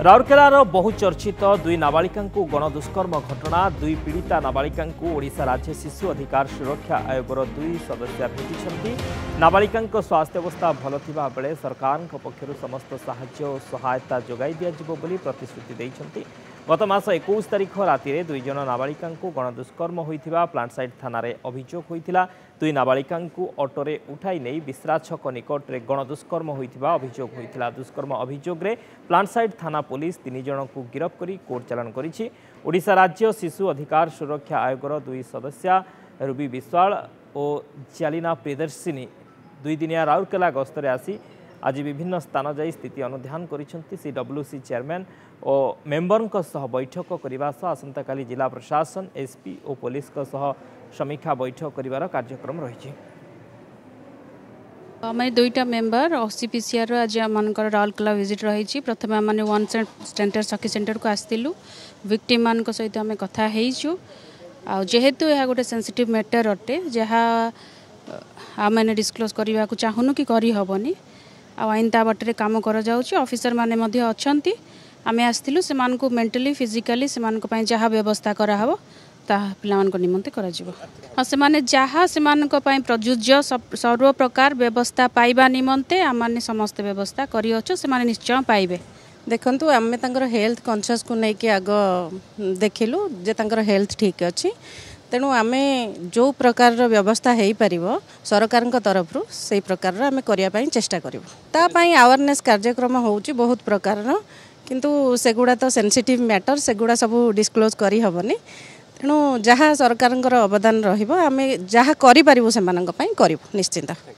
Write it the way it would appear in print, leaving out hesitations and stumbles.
राउरकेलार बहुचर्चित दुई नाबालिका गणदुष्कर्म घटना दुई पीड़िता नाबालिका ओडिशा राज्य शिशु अधिकार सुरक्षा आयोगर दुई सदस्य भेटी नाबालिका स्वास्थ्य अवस्था भल थिबा बेले सरकार पक्षर समस्त साहाय्य और सहायता जोगाई दिज्व प्रतिश्रुति देइछन्ति। गत मास 21 तारिख राति दुई जन नाबालिका गणदुष्कर्म होइथिबा प्लांटसाइड थाना अभियोग होइथिला। दुई नाबालिका ऑटोरे उठाई नहीं विश्रा छक निकट में गणदुष्कर्म होइथिबा अभियोग होइथिला। दुष्कर्म अभियोग रे प्लांटसाइड थाना पुलिस 3 जन को गिरफ्त करी कोर्ट चालान करिछि। ओडिशा राज्य शिशु अधिकार सुरक्षा आयोगर दुई सदस्य रूबी विश्वाल और जालिना प्रियदर्शिनी दुई दिनिया राउरकेला गस्तरे आसी आज विभिन्न स्थान जाई स्थिति अनुध्यान करिसेंति। CWC चेयरमैन और मेंबर सह बैठक करने सह आसंताकाली जिला प्रशासन एसपी और पुलिस सह समीक्षा बैठक करिवार कार्यक्रम रही। आम दुईटा मेंबर OCPCR आज आम राउरकेला विजिट रही। प्रथम आम वन सेंटर सखी सेंटर को आसलु विक्टिम मान सहित आम कथा जेहेतु यह गोटे सेंसिटिव मैटर अटे जहाँ आम डिस्क्लोज करने को चाहूनु कि करहबनी आईन ता बाटर काम कर ऑफिसर माने अच्छा आम आसलु से मेंटली फिजिकली से जहाँ व्यवस्था कराहब ताहा पिलामान को निमंते करा जिवो। हाँ से माने जहाँ से प्रजुज्य सर्व प्रकार व्यवस्था पाइबा निमंते आम समस्त व्यवस्था करियो से माने निश्चय पाइबे। देखंतु आमे तांकर हेल्थ कॉन्शियस को लेके आग देखिलु जे तांकर हेल्थ ठीक अच्छी तेणु आमे जो प्रकार व्यवस्था हो पारिबो सरकार तरफ से प्रकार आमे करिया पई चेष्टा करिवो। ता पई अवेयरनेस कार्यक्रम होउची बहुत प्रकार किंतु सेगुड़ा तो सेंसिटिव मैटर सेगुड़ा सब डिस्क्लोज करी हबनी तेणु जहाँ सरकार अवदान रहिबो आमे जहाँ करि पारिबो सेमानक पई करिवो निश्चिंत।